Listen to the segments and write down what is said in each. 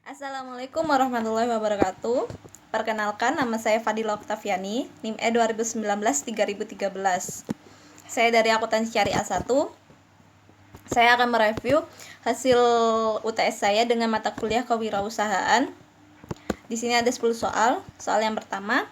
Assalamualaikum warahmatullahi wabarakatuh. Perkenalkan, nama saya Fadila Oktaviani, NIM E 2019-3013. Saya dari Akuntansi Syariah 1. Saya akan mereview hasil UTS saya dengan mata kuliah kewirausahaan. Di sini ada 10 soal. Soal yang pertama,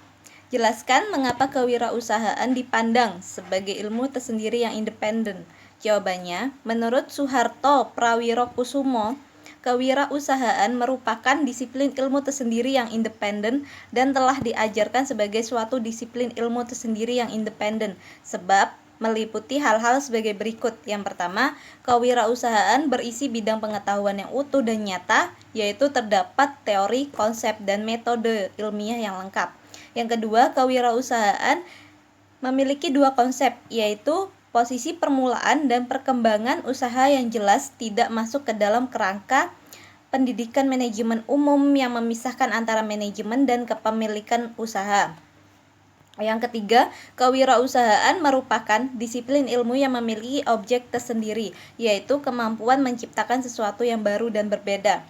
jelaskan mengapa kewirausahaan dipandang sebagai ilmu tersendiri yang independen. Jawabannya, menurut Soeharto Prawirokusumo, kewirausahaan merupakan disiplin ilmu tersendiri yang independen dan telah diajarkan sebagai suatu disiplin ilmu tersendiri yang independen, sebab meliputi hal-hal sebagai berikut. Yang pertama, kewirausahaan berisi bidang pengetahuan yang utuh dan nyata, yaitu terdapat teori, konsep, dan metode ilmiah yang lengkap. Yang kedua, kewirausahaan memiliki dua konsep, yaitu posisi permulaan dan perkembangan usaha yang jelas tidak masuk ke dalam kerangka pendidikan manajemen umum yang memisahkan antara manajemen dan kepemilikan usaha. Yang ketiga, kewirausahaan merupakan disiplin ilmu yang memiliki objek tersendiri, yaitu kemampuan menciptakan sesuatu yang baru dan berbeda.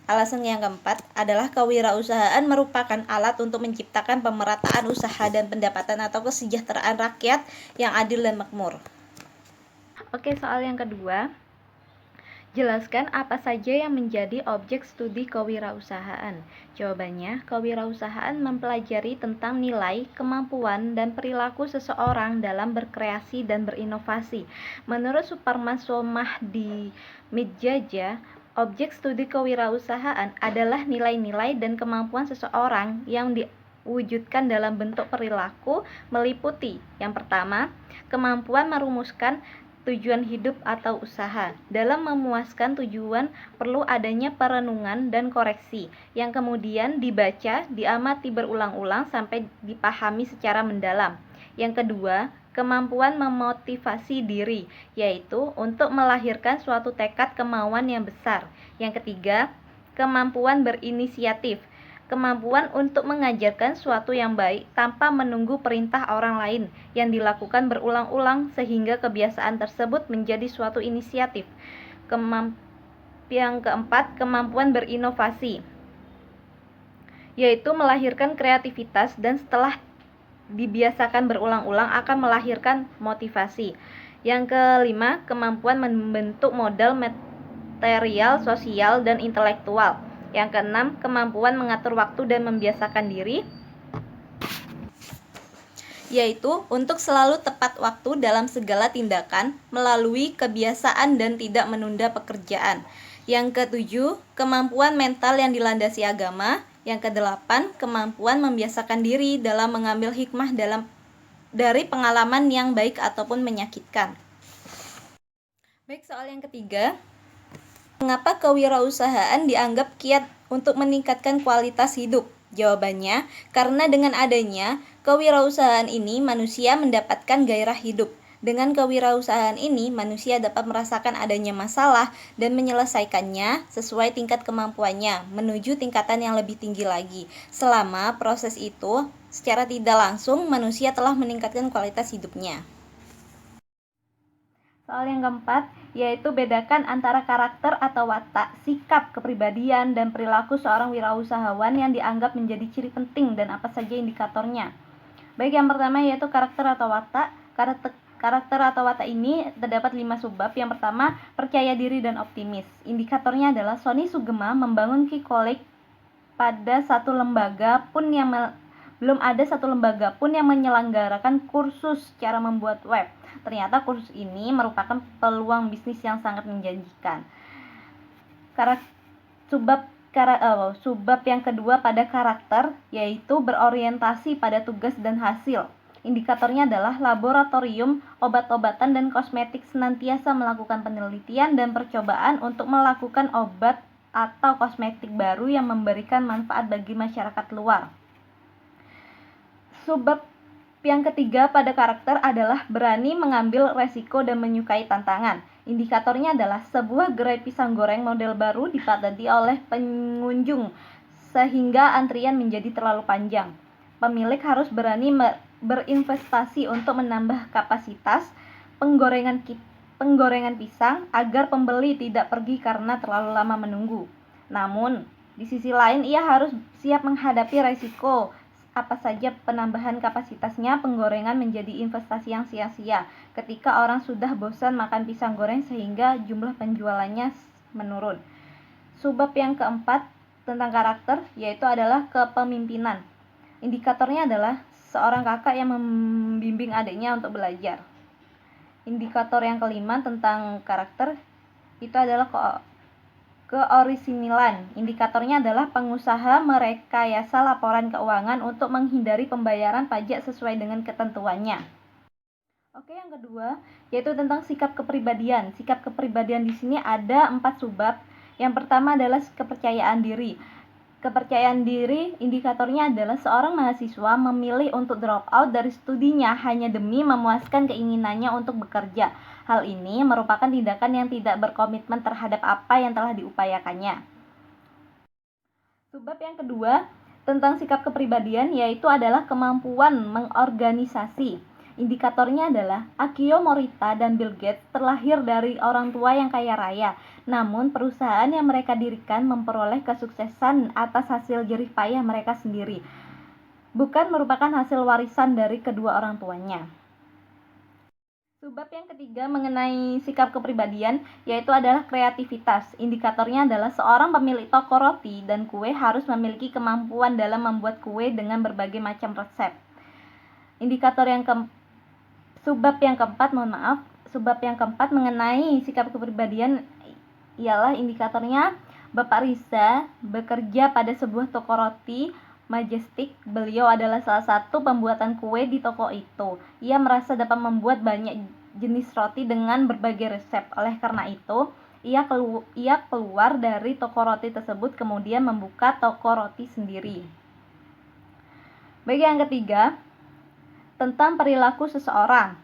Alasan yang keempat adalah kewirausahaan merupakan alat untuk menciptakan pemerataan usaha dan pendapatan atau kesejahteraan rakyat yang adil dan makmur. Oke, soal yang kedua. Jelaskan apa saja yang menjadi objek studi kewirausahaan. Jawabannya, kewirausahaan mempelajari tentang nilai, kemampuan, dan perilaku seseorang dalam berkreasi dan berinovasi. Menurut Suparman Somahdi Midjaja, objek studi kewirausahaan adalah nilai-nilai dan kemampuan seseorang yang diwujudkan dalam bentuk perilaku meliputi, yang pertama, kemampuan merumuskan tujuan hidup atau usaha. Dalam memuaskan tujuan perlu adanya perenungan dan koreksi yang kemudian dibaca, diamati berulang-ulang sampai dipahami secara mendalam. Yang kedua, kemampuan memotivasi diri, yaitu untuk melahirkan suatu tekad kemauan yang besar. Yang ketiga, kemampuan berinisiatif, kemampuan untuk mengajarkan sesuatu yang baik tanpa menunggu perintah orang lain yang dilakukan berulang-ulang sehingga kebiasaan tersebut menjadi suatu inisiatif. Yang keempat, kemampuan berinovasi, yaitu melahirkan kreativitas dan setelah dibiasakan berulang-ulang akan melahirkan motivasi. Yang kelima, kemampuan membentuk modal material, sosial, dan intelektual. Yang keenam, kemampuan mengatur waktu dan membiasakan diri, yaitu untuk selalu tepat waktu dalam segala tindakan melalui kebiasaan dan tidak menunda pekerjaan. Yang ketujuh, kemampuan mental yang dilandasi agama. Yang kedelapan, kemampuan membiasakan diri dalam mengambil hikmah dari pengalaman yang baik ataupun menyakitkan. Baik, soal yang ketiga. Mengapa kewirausahaan dianggap kiat untuk meningkatkan kualitas hidup? Jawabannya, karena dengan adanya kewirausahaan ini manusia mendapatkan gairah hidup. Dengan kewirausahaan ini, manusia dapat merasakan adanya masalah dan menyelesaikannya sesuai tingkat kemampuannya, menuju tingkatan yang lebih tinggi lagi. Selama proses itu, secara tidak langsung, manusia telah meningkatkan kualitas hidupnya. Soal yang keempat, yaitu bedakan antara karakter atau watak, sikap, kepribadian, dan perilaku seorang wirausahawan yang dianggap menjadi ciri penting dan apa saja indikatornya. Baik, yang pertama yaitu karakter atau watak. Karakter atau watak ini terdapat 5 subbab. Yang pertama, percaya diri dan optimis. Indikatornya adalah Sony Sugema membangun Kikolik pada belum ada satu lembaga pun yang menyelenggarakan kursus cara membuat web. Ternyata kursus ini merupakan peluang bisnis yang sangat menjanjikan. Subbab yang kedua pada karakter, yaitu berorientasi pada tugas dan hasil. Indikatornya adalah laboratorium, obat-obatan, dan kosmetik senantiasa melakukan penelitian dan percobaan untuk melakukan obat atau kosmetik baru yang memberikan manfaat bagi masyarakat luar. Subbab yang ketiga pada karakter adalah berani mengambil resiko dan menyukai tantangan. Indikatornya adalah sebuah gerai pisang goreng model baru dipadati oleh pengunjung sehingga antrian menjadi terlalu panjang. Pemilik harus berani berinvestasi untuk menambah kapasitas penggorengan pisang agar pembeli tidak pergi karena terlalu lama menunggu. Namun, di sisi lain ia harus siap menghadapi resiko apa saja penambahan kapasitasnya penggorengan menjadi investasi yang sia-sia ketika orang sudah bosan makan pisang goreng sehingga jumlah penjualannya menurun. Subbab yang keempat tentang karakter yaitu adalah kepemimpinan. Indikatornya adalah seorang kakak yang membimbing adiknya untuk belajar. Indikator yang kelima tentang karakter itu adalah keorisinilan. Indikatornya adalah pengusaha merekayasa laporan keuangan untuk menghindari pembayaran pajak sesuai dengan ketentuannya. Oke, yang kedua yaitu tentang sikap kepribadian. Sikap kepribadian di sini ada 4 subbab. Yang pertama adalah kepercayaan diri. Kepercayaan diri indikatornya adalah seorang mahasiswa memilih untuk drop out dari studinya hanya demi memuaskan keinginannya untuk bekerja. Hal ini merupakan tindakan yang tidak berkomitmen terhadap apa yang telah diupayakannya. Subbab yang kedua tentang sikap kepribadian yaitu adalah kemampuan mengorganisasi. Indikatornya adalah Akio Morita dan Bill Gates terlahir dari orang tua yang kaya raya. Namun perusahaan yang mereka dirikan memperoleh kesuksesan atas hasil jerih payah mereka sendiri, bukan merupakan hasil warisan dari kedua orang tuanya. Subbab yang ketiga mengenai sikap kepribadian yaitu adalah kreativitas. Indikatornya adalah seorang pemilik toko roti dan kue harus memiliki kemampuan dalam membuat kue dengan berbagai macam resep. Indikator yang subbab yang keempat mengenai sikap kepribadian ialah indikatornya Bapak Riza bekerja pada sebuah toko roti Majestic. Beliau adalah salah satu pembuatan kue di toko itu. Ia merasa dapat membuat banyak jenis roti dengan berbagai resep. Oleh karena itu, ia keluar dari toko roti tersebut kemudian membuka toko roti sendiri. Baik, yang ketiga tentang perilaku seseorang.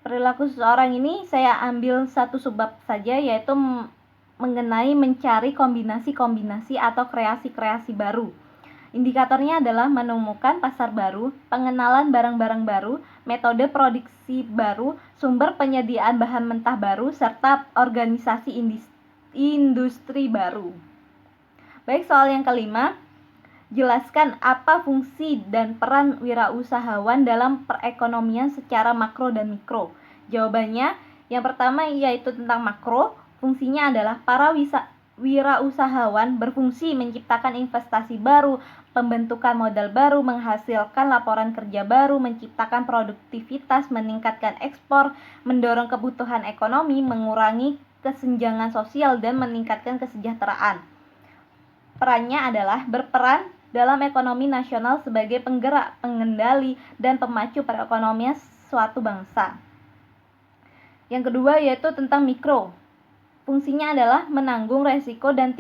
Perilaku seseorang ini saya ambil satu subbab saja yaitu mengenai mencari kombinasi-kombinasi atau kreasi-kreasi baru. Indikatornya adalah menemukan pasar baru, pengenalan barang-barang baru, metode produksi baru, sumber penyediaan bahan mentah baru, serta organisasi industri baru. Baik, soal yang kelima, jelaskan apa fungsi dan peran wirausahawan dalam perekonomian secara makro dan mikro. Jawabannya, yang pertama yaitu tentang makro. Fungsinya adalah para wirausahawan berfungsi menciptakan investasi baru, pembentukan modal baru, menghasilkan laporan kerja baru, menciptakan produktivitas, meningkatkan ekspor, mendorong kebutuhan ekonomi, mengurangi kesenjangan sosial, dan meningkatkan kesejahteraan. Perannya adalah berperan dalam ekonomi nasional sebagai penggerak, pengendali, dan pemacu perekonomian suatu bangsa. Yang kedua yaitu tentang mikro. Fungsinya adalah menanggung resiko dan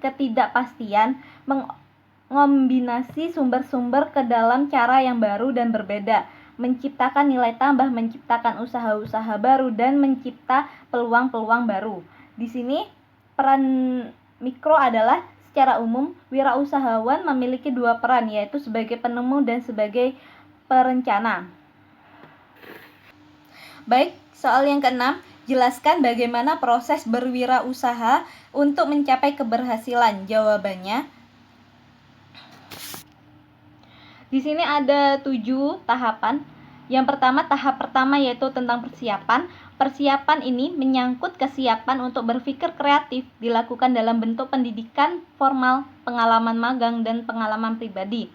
ketidakpastian, mengombinasi sumber-sumber ke dalam cara yang baru dan berbeda, menciptakan nilai tambah, menciptakan usaha-usaha baru, dan mencipta peluang-peluang baru. Di sini peran mikro adalah secara umum wirausahawan memiliki dua peran yaitu sebagai penemu dan sebagai perencana. Baik, soal yang keenam, jelaskan bagaimana proses berwirausaha untuk mencapai keberhasilan. Jawabannya, di sini ada 7 tahapan. Yang pertama, tahap pertama yaitu tentang persiapan. Persiapan ini menyangkut kesiapan untuk berpikir kreatif, dilakukan dalam bentuk pendidikan formal, pengalaman magang, dan pengalaman pribadi.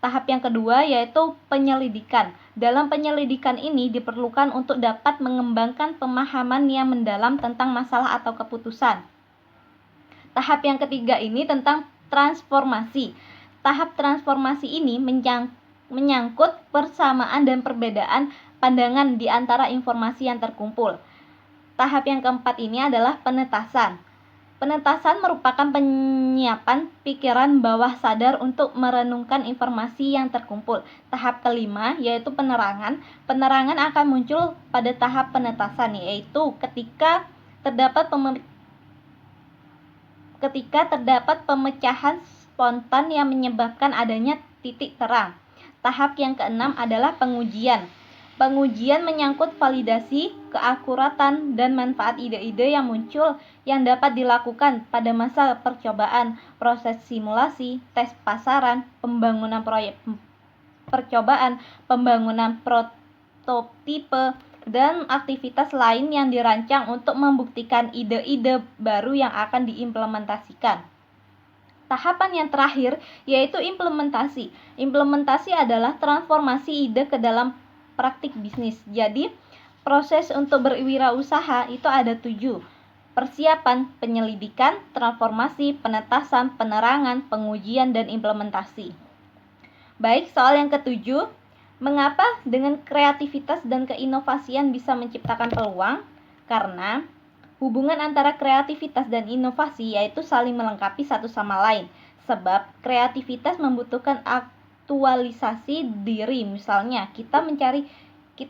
Tahap yang kedua yaitu penyelidikan. Dalam penyelidikan ini diperlukan untuk dapat mengembangkan pemahaman yang mendalam tentang masalah atau keputusan. Tahap yang ketiga ini tentang transformasi. Tahap transformasi ini menyangkut persamaan dan perbedaan pandangan di antara informasi yang terkumpul. Tahap yang keempat ini adalah penetasan. Penetasan merupakan penyiapan pikiran bawah sadar untuk merenungkan informasi yang terkumpul. Tahap kelima yaitu penerangan. Penerangan akan muncul pada tahap penetasan yaitu ketika terdapat pemecahan spontan yang menyebabkan adanya titik terang. Tahap yang keenam adalah pengujian. Pengujian menyangkut validasi, keakuratan, dan manfaat ide-ide yang muncul yang dapat dilakukan pada masa percobaan, proses simulasi, tes pasaran, pembangunan proyek percobaan, pembangunan prototipe, dan aktivitas lain yang dirancang untuk membuktikan ide-ide baru yang akan diimplementasikan. Tahapan yang terakhir yaitu implementasi. Implementasi adalah transformasi ide ke dalam praktik bisnis. Jadi, proses untuk berwirausaha itu ada 7. Persiapan, penyelidikan, transformasi, penetasan, penerangan, pengujian, dan implementasi. Baik, soal yang ketujuh, mengapa dengan kreativitas dan keinovasian bisa menciptakan peluang? Karena hubungan antara kreativitas dan inovasi yaitu saling melengkapi satu sama lain. Sebab kreativitas membutuhkan aktualisasi diri. Misalnya, kita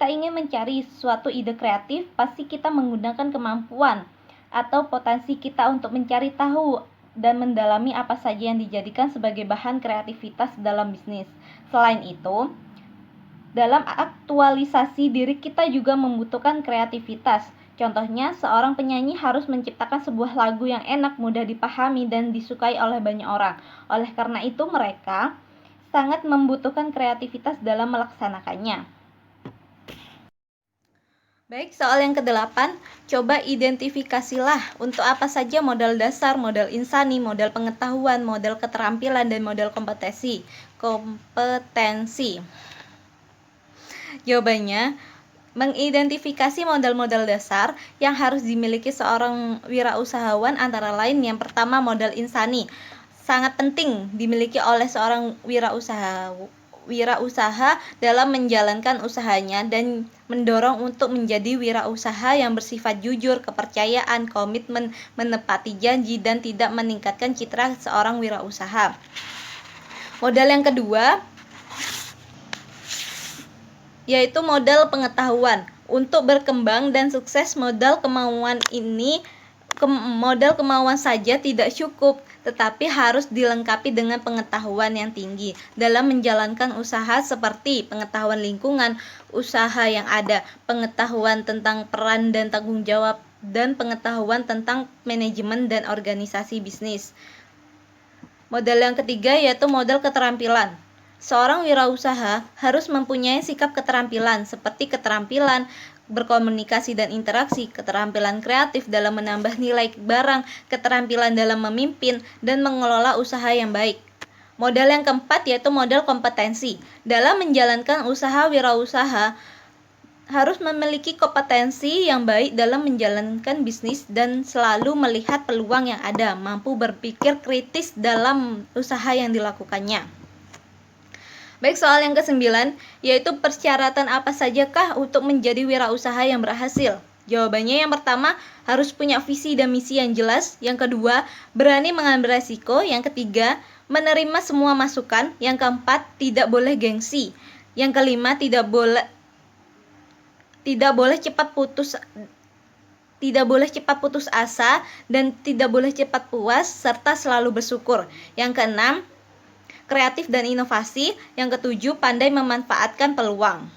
ingin mencari suatu ide kreatif, pasti kita menggunakan kemampuan atau potensi kita untuk mencari tahu dan mendalami apa saja yang dijadikan sebagai bahan kreativitas dalam bisnis. Selain itu, dalam aktualisasi diri kita juga membutuhkan kreativitas. Contohnya, seorang penyanyi harus menciptakan sebuah lagu yang enak, mudah dipahami, dan disukai oleh banyak orang. Oleh karena itu, mereka sangat membutuhkan kreativitas dalam melaksanakannya. Baik, soal yang ke-8, coba identifikasilah untuk apa saja modal dasar, modal insani, modal pengetahuan, modal keterampilan, dan modal kompetensi. Jawabannya, mengidentifikasi modal-modal dasar yang harus dimiliki seorang wirausahawan antara lain yang pertama modal insani. Sangat penting dimiliki oleh seorang wirausaha dalam menjalankan usahanya dan mendorong untuk menjadi wirausaha yang bersifat jujur, kepercayaan, komitmen, menepati janji, dan tidak meningkatkan citra seorang wirausaha. Modal yang kedua yaitu modal pengetahuan. Untuk berkembang dan sukses, modal kemauan saja tidak cukup, tetapi harus dilengkapi dengan pengetahuan yang tinggi dalam menjalankan usaha seperti pengetahuan lingkungan, usaha yang ada, pengetahuan tentang peran dan tanggung jawab, dan pengetahuan tentang manajemen dan organisasi bisnis. Modal yang ketiga yaitu modal keterampilan. Seorang wirausaha harus mempunyai sikap keterampilan seperti keterampilan berkomunikasi dan interaksi, keterampilan kreatif dalam menambah nilai barang, keterampilan dalam memimpin dan mengelola usaha yang baik. Modal yang keempat yaitu modal kompetensi. Dalam menjalankan usaha wirausaha harus memiliki kompetensi yang baik dalam menjalankan bisnis dan selalu melihat peluang yang ada, mampu berpikir kritis dalam usaha yang dilakukannya. Baik, soal yang ke-9 yaitu persyaratan apa sajakah untuk menjadi wirausaha yang berhasil? Jawabannya yang pertama, harus punya visi dan misi yang jelas. Yang kedua, berani mengambil resiko. Yang ketiga, menerima semua masukan. Yang keempat, tidak boleh gengsi. Yang kelima, tidak boleh cepat putus asa dan tidak boleh cepat puas serta selalu bersyukur. Yang keenam, kreatif dan inovasi. Yang ketujuh, pandai memanfaatkan peluang.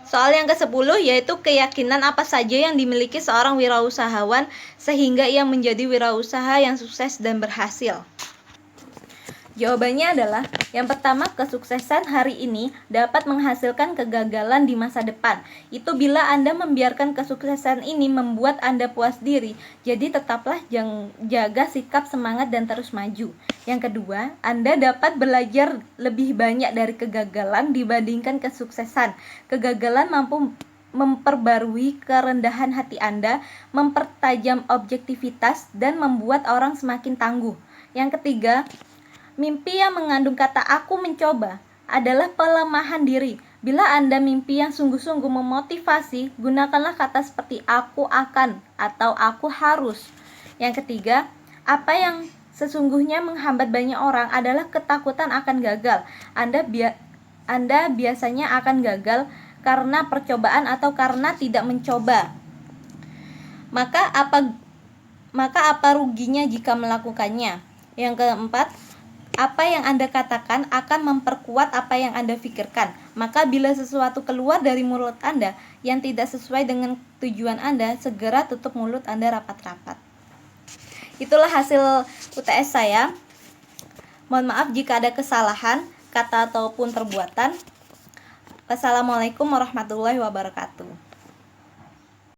Soal yang ke-10 yaitu keyakinan apa saja yang dimiliki seorang wirausahawan sehingga ia menjadi wirausaha yang sukses dan berhasil. Jawabannya adalah yang pertama, kesuksesan hari ini dapat menghasilkan kegagalan di masa depan. Itu bila Anda membiarkan kesuksesan ini membuat Anda puas diri. Jadi tetaplah jaga sikap semangat dan terus maju. Yang kedua, Anda dapat belajar lebih banyak dari kegagalan dibandingkan kesuksesan. Kegagalan mampu memperbarui kerendahan hati Anda, mempertajam objektivitas, dan membuat orang semakin tangguh. Yang ketiga, mimpi yang mengandung kata aku mencoba adalah pelemahan diri. Bila Anda mimpi yang sungguh-sungguh memotivasi, gunakanlah kata seperti aku akan atau aku harus. Yang ketiga, apa yang sesungguhnya menghambat banyak orang adalah ketakutan akan gagal. Anda biasanya akan gagal karena percobaan atau karena tidak mencoba. Maka apa ruginya jika melakukannya? Yang keempat, Apa yang Anda katakan akan memperkuat apa yang Anda pikirkan. Maka bila sesuatu keluar dari mulut Anda yang tidak sesuai dengan tujuan Anda, segera tutup mulut Anda rapat-rapat. Itulah hasil UTS saya. Mohon maaf jika ada kesalahan kata ataupun perbuatan. Wassalamualaikum warahmatullahi wabarakatuh.